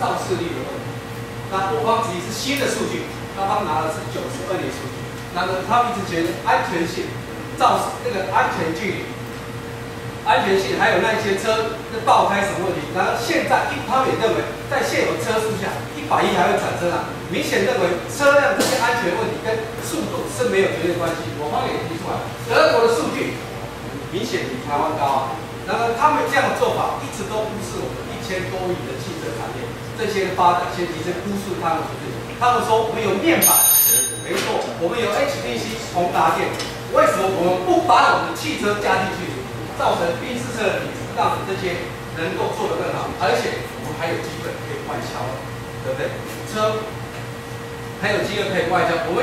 肇事率的问题。那我方其实是新的数据，他方拿的是92年数据，那么他们一直觉得安全性、那个安全距离、安全性，还有那些车的爆开什么问题，然后现在他们也认为，在现有车速下，110还会产生明显认为车辆这些安全问题跟速度是没有绝对关系。我方也提出来，德国的数据明显比台湾高然而他们这样的做法一直都忽视我们1000多亿的汽车产业这些发展，先提升忽视他们他们说我们有面板，没错，我们有 HPC 宏达电，为什么我们不把我们的汽车加进去，造成宾士车的品质，让这些能够做得更好，而且我们还有机会可以外销，对不对？车还有机会可以外销，我们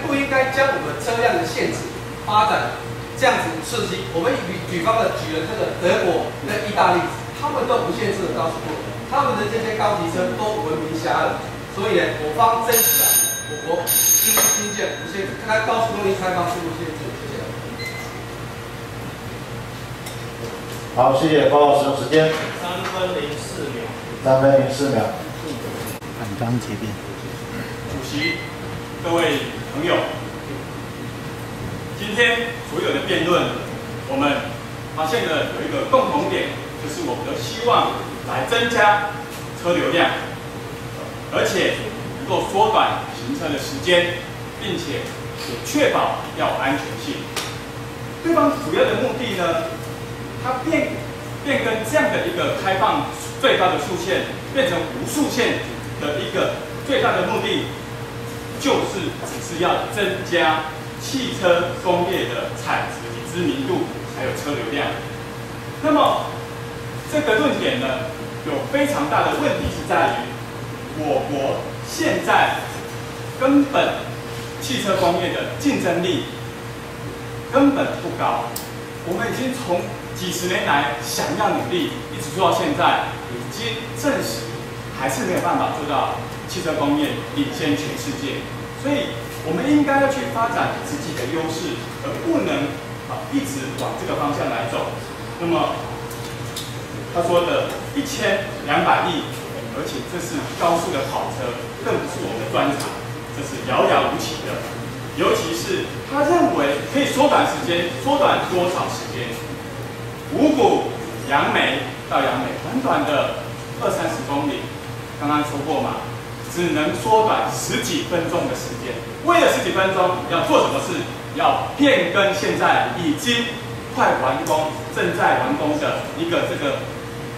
不应该将我们车辆的限制发展这样子刺激？我们举方的举了这个德国跟意大利，他们都无限制的高速公路，他们的这些高级车都闻名遐迩，所以呢，我方争取我国新建无限制，看高速公路开放速度限制，谢谢。好，谢谢报告使用时间3分04秒。3分04秒。反章结辩。主席，各位朋友，今天所有的辩论，我们发现了有一个共同点，就是我们都希望来增加车流量，而且能够缩短行车的时间，并且也确保要有安全性。对方主要的目的呢，它变更这样的一个开放最高的速限，变成无速限的一个最大的目的，就是只是要增加汽车工业的产值、知名度，还有车流量。那么这个论点呢，有非常大的问题是在于，我国现在根本汽车工业的竞争力根本不高。我们已经从几十年来想要努力，一直做到现在，已经证实还是没有办法做到汽车工业领先全世界。所以我们应该要去发展自己的优势，而不能一直往这个方向来走。那么他说的1200亿，而且这是高速的跑车，更不是我们的专长，这是遥遥无期的。尤其是他认为可以缩短时间，缩短多少时间？五股杨梅到杨梅，短短的20-30公里，刚刚说过嘛，只能缩短10几分钟的时间。为了10几分钟，要做什么事？要变更现在已经快完工、正在完工的一个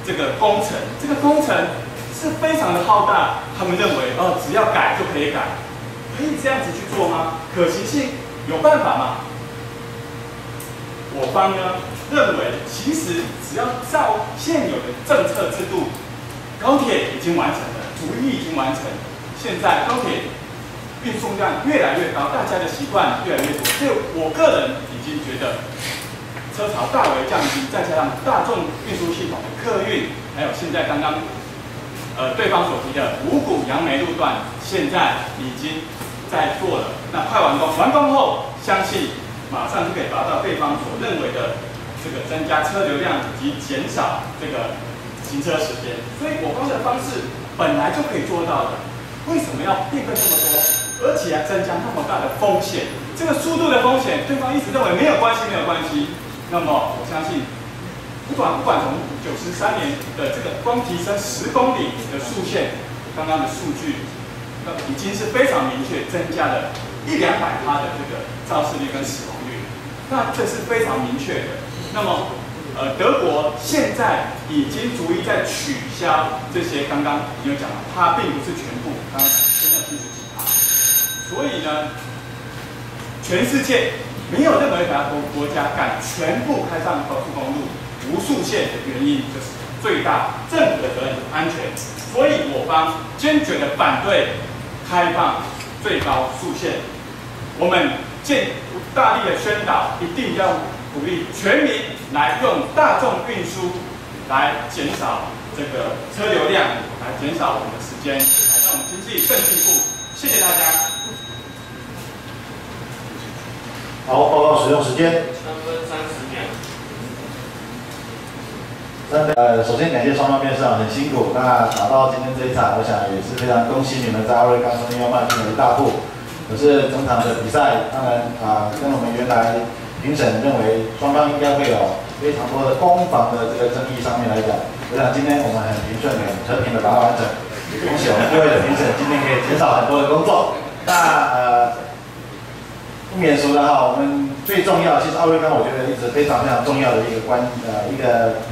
这个工程。这个工程是非常的浩大，他们认为只要改就可以改，可以这样子去做吗？可行性有办法吗？我方呢认为，其实只要照现有的政策制度，高铁已经完成了，主意已经完成，现在高铁运送量越来越高，大家的习惯越来越多，所以我个人已经觉得车潮大为降低，再加上大众运输系统的客运，还有现在刚刚对方所提的五股杨梅路段，现在已经在做了，那快完工，完工后相信马上就可以达到对方所认为的这个增加车流量以及减少这个行车时间。所以我方的方式本来就可以做到的，为什么要变更这么多，而且还增加那么大的风险？这个速度的风险，对方一直认为没有关系，没有关系。那么我相信，不管从93年的这个光提升10公里的速限，刚刚的数据已经是非常明确，增加了100-200%的这个肇事率跟死亡率，那这是非常明确的。那么，德国现在已经逐一在取消这些刚刚已经讲了，它并不是全部，刚刚现在70几%。所以呢，全世界没有任何一个国家敢全部开上高速公路无速限的原因，就是最大政府的责任安全。所以我方坚决的反对开放最高速限。我们大力的宣导，一定要鼓励全民来用大众运输来减少这个车流量，来减少我们的时间，来让我们经济更进步。谢谢大家。好，报告使用时间3分30秒。首先感谢双方辩手很辛苦，那打到今天这一场，我想也是非常恭喜你们在奥瑞冈松又迈进了一大步。可是整场的比赛，当然跟我们原来评审认为双方应该会有非常多的攻防的这个争议上面来讲，我想今天我们很平顺的、和平的把它完成。恭喜我们各位的评审，今天可以减少很多的工作。那不免俗的哈，我们最重要，其实奥瑞冈我觉得一直非常非常重要的一个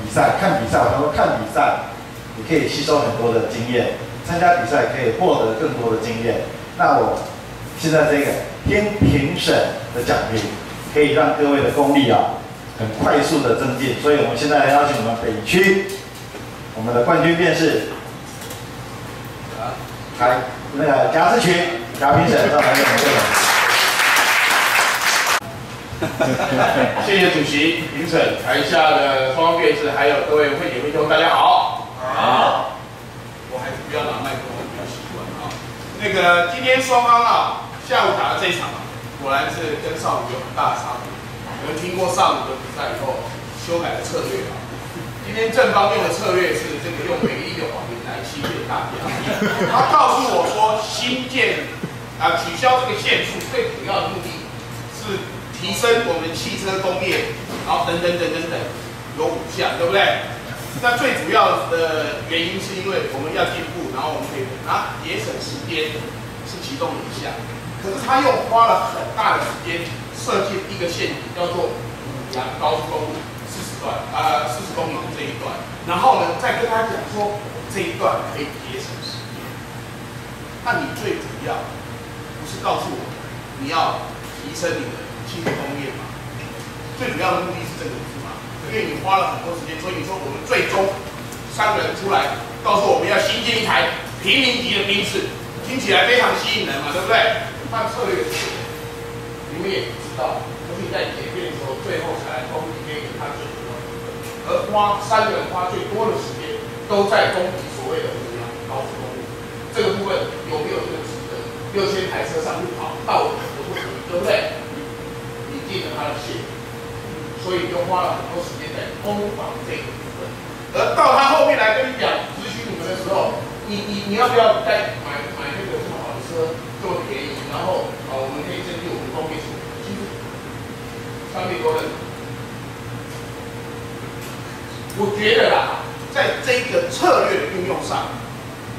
比赛，看比赛，我常说看比赛，你可以吸收很多的经验，参加比赛可以获得更多的经验。那我现在这个听评审的讲评，可以让各位的功力很快速的增进。所以我们现在邀请我们北区我们的冠军辩士，那个贾志群贾评审上来给我们会长。谢谢主席、评审、台下的双方辩士，还有各位会姐会兄，大家好。好，我还是不要拿麦克风，比较习惯那个今天双方下午打的这一场果然是跟上午有很大的差别。我们听过上午的比赛以后，修改了策略今天正方用的策略是这个用美丽的谎言来欺骗大家。他告诉我说，新建取消这个限速最主要的目的是提升我们汽车工业，然后等，有5项，对不对？那最主要的原因是因为我们要进步，然后我们可以节省时间是其中的一项。可是他又花了很大的时间设计一个陷阱，叫做五羊高速公路40公里这一段，然后呢再跟他讲说这一段可以节省时间。那你最主要不是告诉我你要提升你的汽车工业嘛，最主要的目的是这个嘛，因为你花了很多时间，所以你说我们最终3个人出来告诉我们要新建一台平民级的宾士，听起来非常吸引人嘛，对不对？它的策略是，你们也知道，可是你在检验的时候，最后才来公布给它最多，而3个人花最多的时间都在攻击所谓的5羊高速公路，这个部分有没有这个值得？6000台车上去跑，到底可不可以，对不对？你进了他的线，所以就花了很多时间在攻防这个部分。而到他后面来跟你讲咨询你们的时候，你要不要再买那个这么好的车，这么便宜，然后我们可以增进我们的工业水平？其实300多人，我觉得在这个策略的运用上，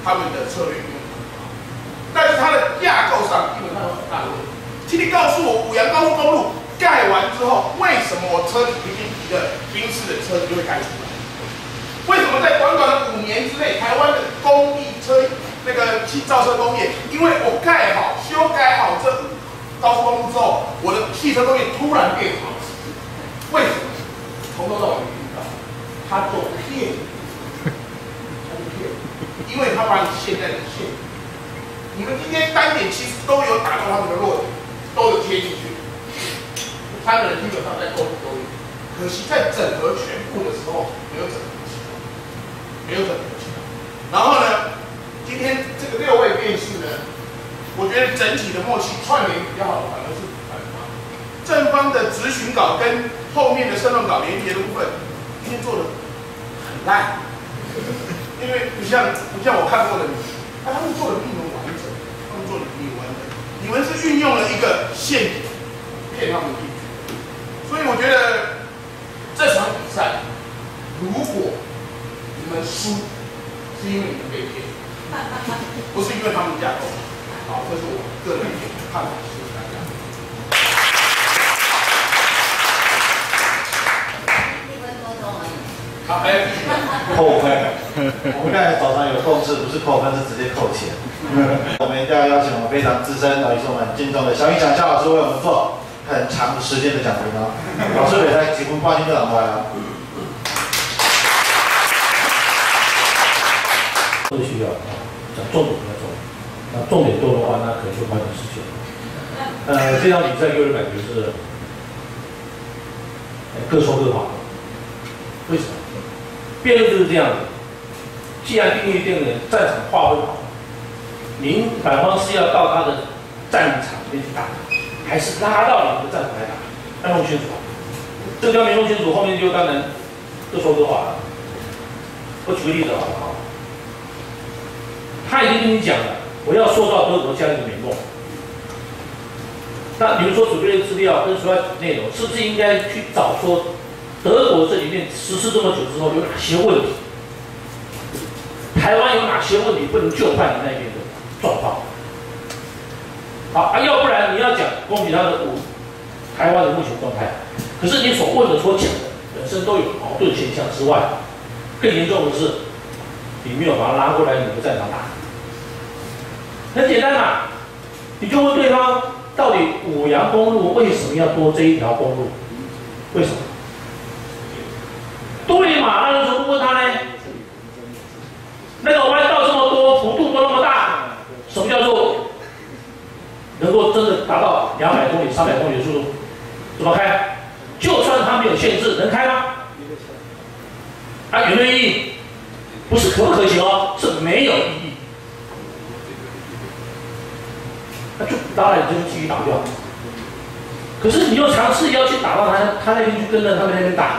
他们的策略运用很好，但是它的架构上基本上有很大的问题。请你告诉我，5羊高速公路盖完之后，为什么我车子平民级的宾士的车子就会盖出来？为什么在短短的5年之内，台湾的工艺造车工业，因为我修改好这高速公路之后，我的汽车工业突然变好，为什么？从头到尾遇到，他做骗你，因为他把你现在的线，你们今天单点其实都有打到他们的弱点，都有贴进去，3个人基本上在沟通都有，可惜在整合全部的时候没有整合起来，然后呢，今天这个6位辩士呢，我觉得整体的默契串联比较好的反而是反方，正方的质询稿跟后面的申论稿连结的部分，今天做的很烂，因为不像我看过的你，他们做的比你们完整，你们是运用了一个陷阱骗他们进去，所以我觉得这场比赛如果你们输，是因为你们被骗，不是因为他们架构。好，这是我个人的看法，谢谢大家。好，还有扣分。我们刚才早上有共识，不是扣分，是直接扣钱。我们一定要邀请我们非常资深，也是我们敬重的小英小老师为我们做很长时间的讲评哦。老师也在几分半就讲出来了。都需要讲重点比较重，那重点多的话，那可能就花点时间。这场比赛给我的感觉是各说各话。为什么？辩论就是这样的。既然定义这个人战场划分好，您反方是要到他的战场里面去打，还是拉到你们的战场来打？要弄清楚。这个要没弄清楚，后面就当然各说各话了。我举个例子好不好？他已经跟你讲了，我要塑造德国这样一个美梦。那你们说准备的资料跟所有内容，是不是应该去找说德国这里面实施这么久之后有哪些问题？台湾有哪些问题不能就范你那边的状况？好啊，要不然你要讲攻击他的台湾的目前状态，可是你所问的、所讲的本身都有矛盾现象之外，更严重的是，你没有把他拉过来你的战场打。很简单嘛，你就问对方，到底五杨公路为什么要多这一条公路？为什么？对嘛？那为什么不问他呢？那个弯道这么多，幅度都那么大，什么叫做能够真的达到200公里、300公里的速度？怎么开？就算它没有限制，能开吗？啊，有没有意义？不是可不可行哦，是没有意义。那就当然你就继续打掉。可是你又尝试要去打到他那边去，跟着他们那边打。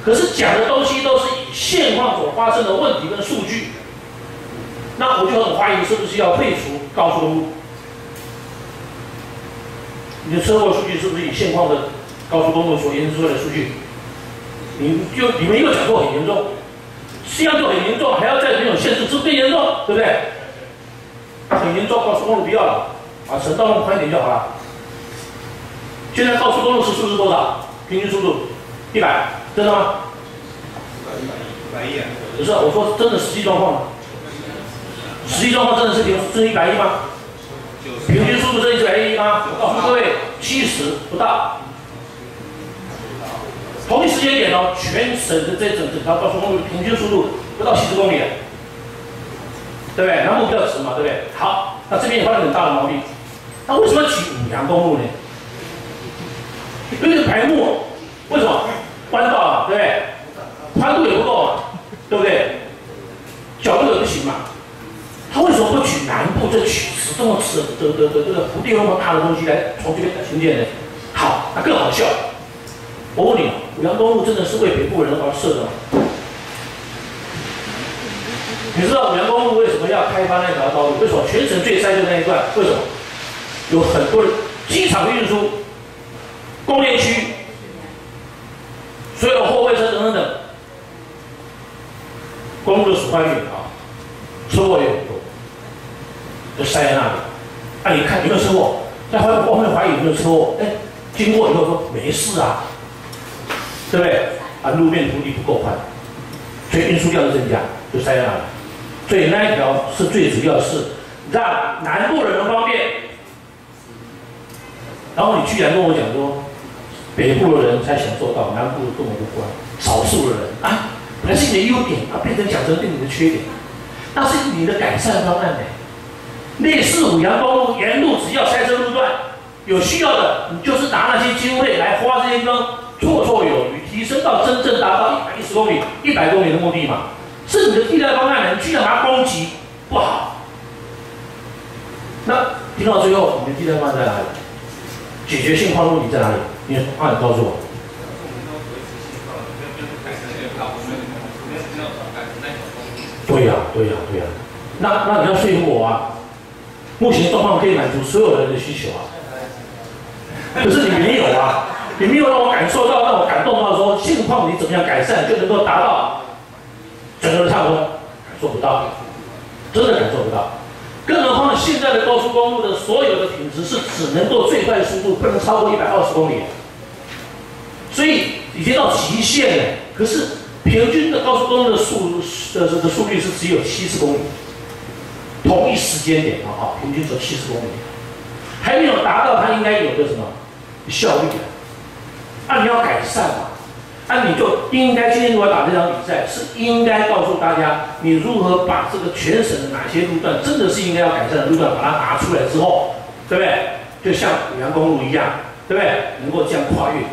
可是讲的东西都是以现况所发生的问题跟数据。那我就很怀疑是不是要废除高速公路？你的车祸数据是不是以现况的高速公路所研制出来的数据？你们又讲说很严重，这样就很严重，还要再没有限制，是不是更严重？对不对？很严重，高速公路不要了，把省道弄宽一点就好了。现在高速公路时速是多少？平均速度100，真的吗110啊。不是，我说真的实际状况。实际状况真的是110吗？平均速度真的110吗？我告诉各位，70不到。同一时间点哦，全省的整条高速公路平均速度不到70公里，对不对？那目标值嘛，对不对？好，那这边也犯了很大的毛病。那为什么要取五杨公路呢？有点白目，为什么？弯道嘛，对不对？宽度也不够嘛，对不对？角度也不行嘛。他为什么不取南部这曲直这么直的这个幅地那么大的东西来从这边兴建呢？好，那更好笑。我问你，五杨公路真的是为北部人而设的吗？你知道五杨公路为什么要开发那条道路？为什么全省最塞的那一段？为什么？有很多的机场运输、工业区、所有货柜车等等，公路的损坏率啊，车祸也很多。就塞在那里，啊，你看有没有车祸？在后面怀疑有没有车祸？哎，经过以后说没事啊，对不对？啊，路面土地不够宽，所以运输量增加，就塞在那里。所以那一条是最主要是让南部的人方便。然后你居然跟我讲说，北部的人才享受到，南部根本不关，少数的人啊，本来是你的优点啊，变成讲成变你的缺点，那是你的改善方案呢。类似五杨公路沿路只要塞车路段有需要的，你就是拿那些经费来花这些地方绰绰有余，提升到真正达到110公里、100公里的目的嘛。是你的替代方案，你居然把它攻击，不好。那听到最后，你的替代方案在哪里？解决现况问题在哪里？你的方案告诉我。对呀，对呀，对呀。那你要说服我啊。目前状况可以满足所有人的需求啊，可是你没有啊，你没有让我感受到、让我感动到说现况你怎么样改善就能够达到整个的畅通，感受不到，真的感受不到。更何况现在的高速公路的所有的品质是只能够最快速度不能超过120公里，所以已经到极限了。可是平均的高速公路的速率是只有70公里。同一时间点啊，平均只有70公里，还没有达到它应该有的什么效率啊？你要改善嘛？你就应该今天如果打这场比赛，是应该告诉大家，你如何把这个全省的哪些路段真的是应该要改善的路段，把它拿出来之后，对不对？就像五杨公路一样，对不对？能够这样跨越，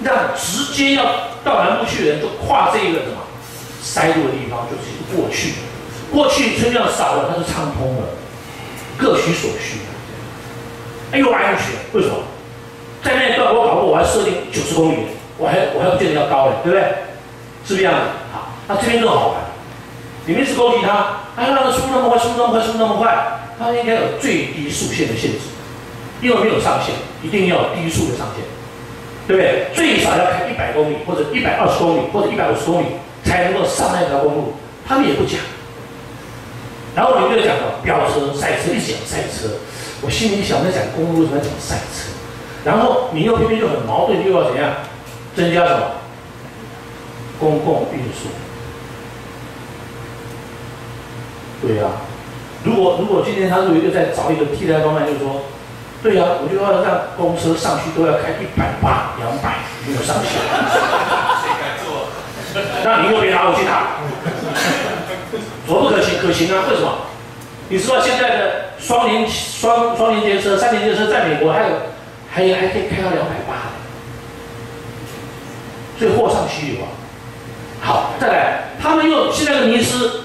让直接要到南部去的人就跨这个什么塞路的地方，就是过去。过去车辆少了，它是畅通了，各取所需，又安全。为什么？在那一段我跑步，我还设定90公里，我还不见得要高嘞，对不对？是不是这样的？好，那这边更好玩。你们一直攻击它，哎，让它出那么快，出那么快，出那么快，它应该有最低速限的限制，因为没有上限，一定要有低速的上限，对不对？最少要开100公里，或者120公里，或者150公里才能够上那条公路，他们也不讲。然后你们就讲到飙车、赛车，一直讲赛车，我心里想在讲公路，为什么要讲赛车？然后你又偏偏就很矛盾，又要怎样增加什么公共运输？对呀、如果今天他如果又再找一个替代方案，就是说，对呀、我就要让公车上去都要开180、200，没有上限。谁敢做？那你又别拿我去打，多不可行？可行啊？为什么？你知道现在的双连接车、3连接车在美国还可以开到280，所以货上虚有啊。好，再来，他们又现在的迷失。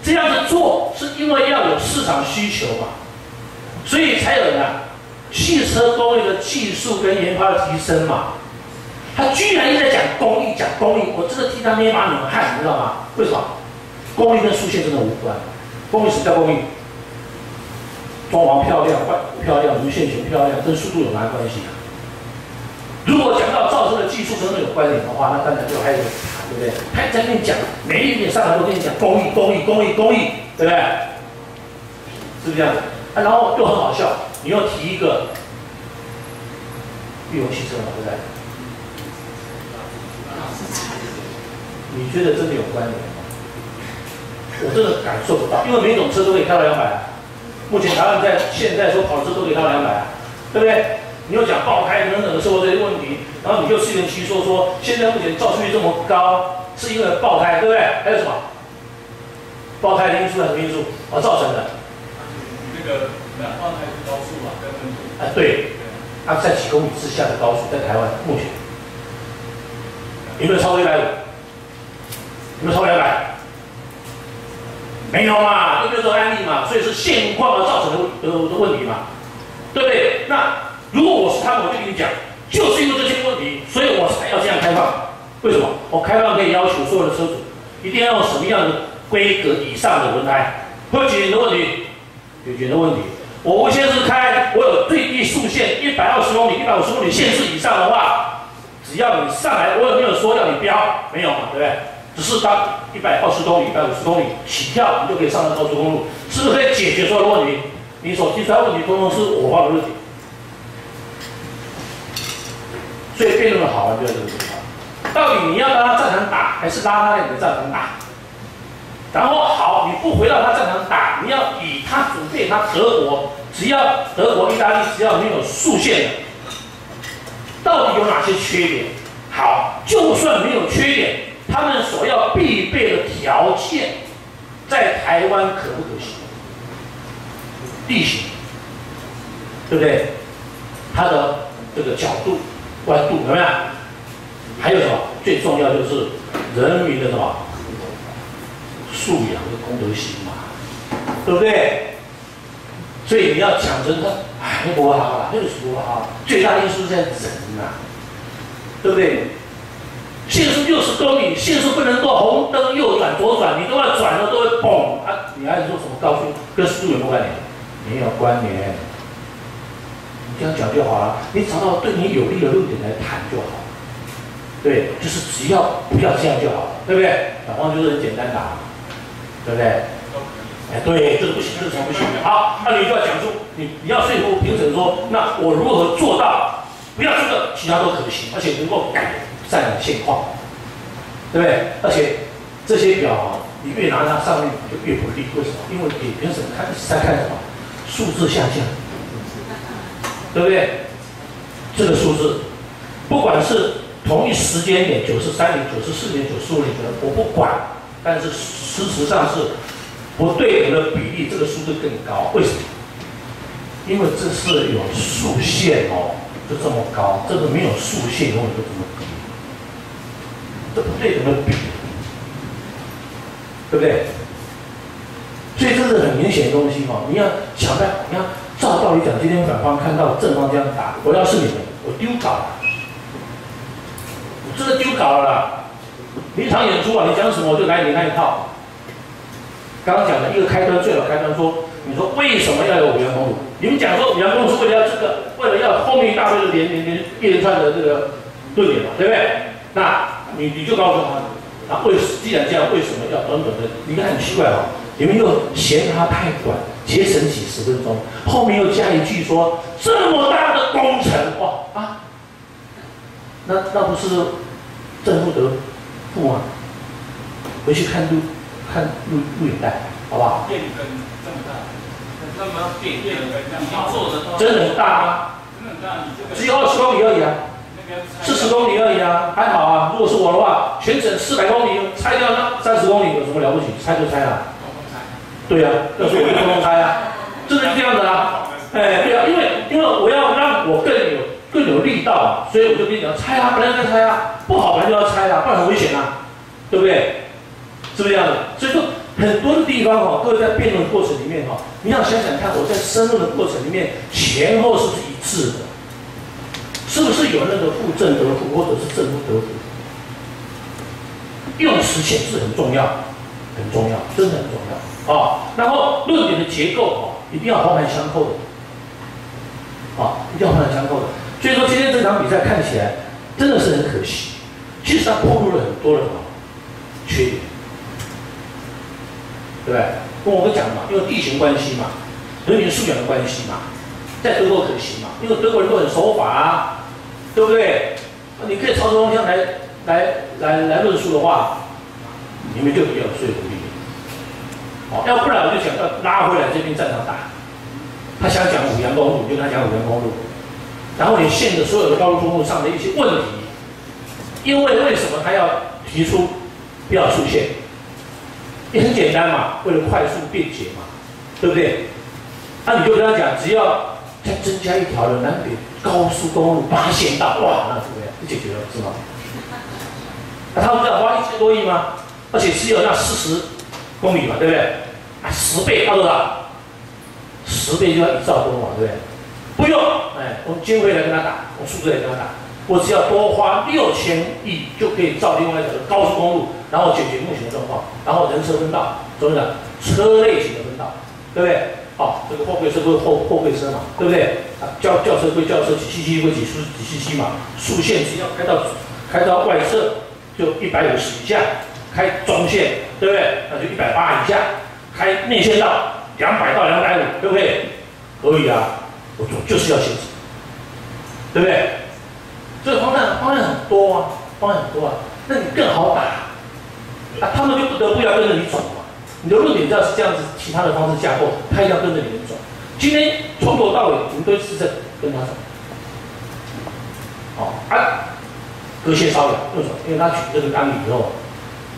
这样子做是因为要有市场需求嘛，所以才有汽车工业的技术跟研发的提升嘛。他居然一直在讲工艺，我真的替他捏把冷汗，你知道吗？为什么？工艺跟速限真的无关。工艺什么叫工艺？装潢漂亮，外观漂亮，无线球漂亮，跟速度有哪关系啊？如果讲到造车的技术真的有关联的话，那当然就还有谈，对不对？他在跟你讲，每一点上来都跟你讲工艺，对不对？是不是这样子？啊，然后又很好笑，你又提一个裕隆汽车嘛，对不对？你觉得真的有关联吗？我真的感受不到，因为每种车都可以开到200啊。目前台湾现在说跑的车都可以开到200啊，对不对？你又讲爆胎等等的社会这些问题，然后你就自圆其说现在目前造出率这么高，是因为爆胎，对不对？还有什么？爆胎的因素还是什么因素？造成的。那个爆胎是高速嘛，跟温度。啊，对。它在几公里之下的高速，在台湾目前有没有超过150？有没有超过200？没有嘛，都没有这个案例嘛，所以是现况而造成的问题嘛，对不对？那如果我是他们，我就跟你讲，就是因为这些问题，所以我才要这样开放。为什么？我开放可以要求所有的车主一定要用什么样的规格以上的轮胎，会解决你的问题，解决你的问题。我无限制开，我有最低速限120公里、150公里限制以上的话，只要你上来，我有没有说要你标？没有嘛，对不对？只是当120公里、150公里起跳，你就可以上到高速公路，是不是可以解决所有的问题？你所提出来的问题，通通是我方的问题。所以辩论的好玩就在这个地方，到底你要让他战场打，还是拉他在你的战场打？然后好，你不回到他战场打，你要以他准备他德国，只要德国、意大利只要没有速限的，到底有哪些缺点？好，就算没有缺点，他们所要必备的条件，在台湾可不可行？地形，对不对？它的这个角度、弯度有没有？还有什么？最重要就是人民的什么素养跟公德心嘛，对不对？所以你要讲真的，那不好啦，那个是不好，最大因素在人呐，对不对？限速60公里，限速不能够红灯右转、左转，你都要转了都会嘣啊！你还是说什么高速跟速度有没有关联？没有关联。你这样讲就好了，你找到对你有利的论点来谈就好。对，就是只要不要这样就好了，对不对？然后就是很简单打，对不对？哎，对，这个不行，这个不行。好，那你就要讲出你要说服评审说，那我如何做到不要这个，其他都可行，而且能够改善现况，对不对？而且这些表啊，你越拿它上面就越不利，为什么？因为给评审看在看什么？数字下降，对不对？这个数字，不管是同一时间点93年、94年、95年，我不管，但是事实上是不对等的比例，这个数字更高。为什么？因为这是有数线哦，就这么高，这个没有数线永远都这么低，这不对等的比，对不对？所以这是很明显的东西哦。你要想在，你要照道理讲，今天反方看到正方这样打，我要是你们，我丢稿了。真的丢稿了啦！你一场演出啊，你讲什么我就来你那一套，刚刚讲的一个开端，最好开端说，你说为什么要有五羊公路？你们讲说五羊公路是为了要这个，为了要后面一大堆的一连串的这个论点嘛，对不对？那你就告诉他，那既然这样，为什么要短短的？你看很奇怪哦，你们又嫌它太短，节省几十分钟，后面又加一句说这么大的工程，哇啊，那不是正负得负吗？回去看录影带，好不好？变更这么大，那么变更已经做得到，真的很大吗？真的很大，你这个只有20公里而已啊，40公里而已啊，还好啊。如果是我的话，全程400公里，拆掉那30公里有什么了不起？拆就拆啊。对啊，要说我就通拆啊，真的是这样的啊。哎，对啊，因为我要让我更有力道，所以我就跟你讲，拆啊，本来就该拆啊，不好本来就要拆啊，不然很危险啊，对不对？是不是这样的？所以说很多的地方哈，各位在辩论过程里面哈，你要想想看，我在申论的过程里面前后是不是一致的？是不是有那个负正得负，或者是正负得负？用词显示很重要，很重要，真的很重要啊。然后论点的结构啊，一定要环环相扣的，啊，一定要环环相扣的。所以说今天这场比赛看起来真的是很可惜，其实它暴露了很多人啊缺点。对不对？跟我们讲嘛，因为地形关系嘛，人员素养的关系嘛，在德国可行嘛，因为德国人都很守法啊，对不对？你可以朝着方向来论述的话，你们就比较有说服力。哦，要不然我就想要拉回来这边战场打。他想讲五羊公路，你就跟他讲五羊公路，然后你县的所有的高速公路上的一些问题，因为什么他要提出不要出现？也很简单嘛，为了快速便捷嘛，对不对？那你就跟他讲，只要再增加一条的南北高速公路8线道，哇，那怎么样？就解决了，是吗？那他们只要花1000多亿吗？而且只有那40公里嘛，对不对？啊，10倍，多少？10倍就要1兆多嘛，对不对？不用，哎，我们经费来跟他打，我数字来跟他打，我只要多花6000亿就可以造另外一条高速公路。然后解决目前的状况，然后人车分道，怎么讲？车类型的分道，对不对？哦，这个货柜车归货柜车嘛，对不对？啊，轿车归轿车，几777归几777嘛。速限只要开到外侧就150以下，开中线，对不对？那就180以下，开内线道200到250，对不对？可以啊，我就是要限制，对不对？这个方案很多啊，方案很多啊，那你更好打。啊，他们就不得不要跟着你走嘛。你的论点要是这样子，其他的方式架构，他一定要跟着你们走。今天从头到尾，你们都是在跟他走。哦，啊，隔靴搔痒，为什么？因为他举这个案例以后，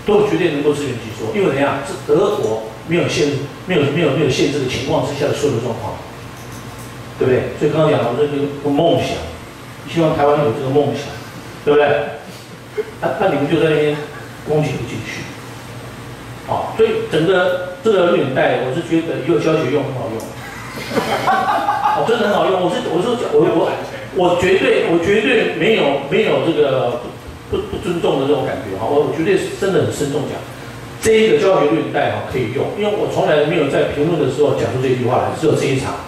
都绝对能够自圆其说。因为怎样？是德国没有限制的情况之下的所有的状况，对不对？所以刚刚讲到这个梦想，希望台湾有这个梦想，对不对？那你们就在那边攻击不进去。好，所以整个这个录影带，我是觉得以后教学用很好用，哦，真的很好用。我绝对没有这个不尊重的这种感觉哈，我绝对是真的很慎重讲，这一个教学录影带哈可以用，因为我从来没有在评论的时候讲出这句话来，只有这一场。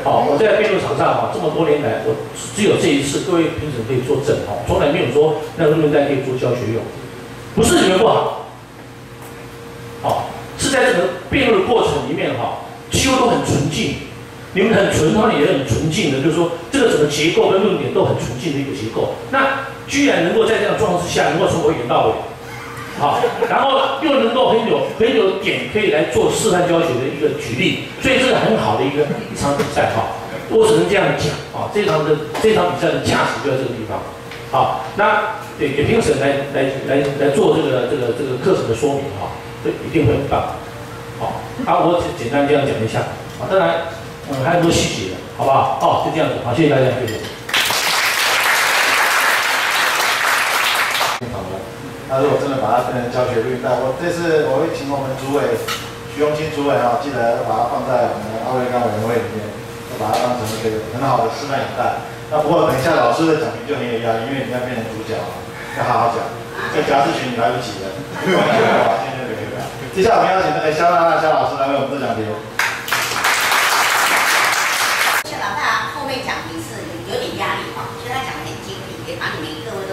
好，我在辩论场上哈这么多年来，我只有这一次，各位评审可以作证哈，从来没有说那个录影带可以做教学用，不是你们不好。好，是在这个辩论的过程里面哈，几乎都很纯净，你们很纯，他们也很纯净的，就是说这个整个结构跟论点都很纯净的一个结构。那居然能够在这样的状况之下，能够从头演到尾，好，然后又能够很有点可以来做示范教学的一个举例，所以这是很好的一场比赛哈。我只能这样讲啊，这场比赛的价值就在这个地方。好，那给评审来做这个课程的说明哈。这一定会很棒，好，我简单这样讲一下，啊，当然，还有很多细节的，好不好？哦，就这样子，好，谢谢大家，谢谢。那如果真的把它变成教学录影带，这次我会请我们主委徐荣清主委啊，记得要把它放在我们的奥瑞冈委员会里面，要把它当成一个很好的示范影带。那不过等一下老师的讲评就很有压力，因为你要变成主角，要好好讲，这贾志群你来不及了，现在就可以了。接下来我们邀请那个肖娜娜肖老师来为我们做讲题。肖老大后面讲题是有点压力哈，所以他讲的很精辟，也把你们各位都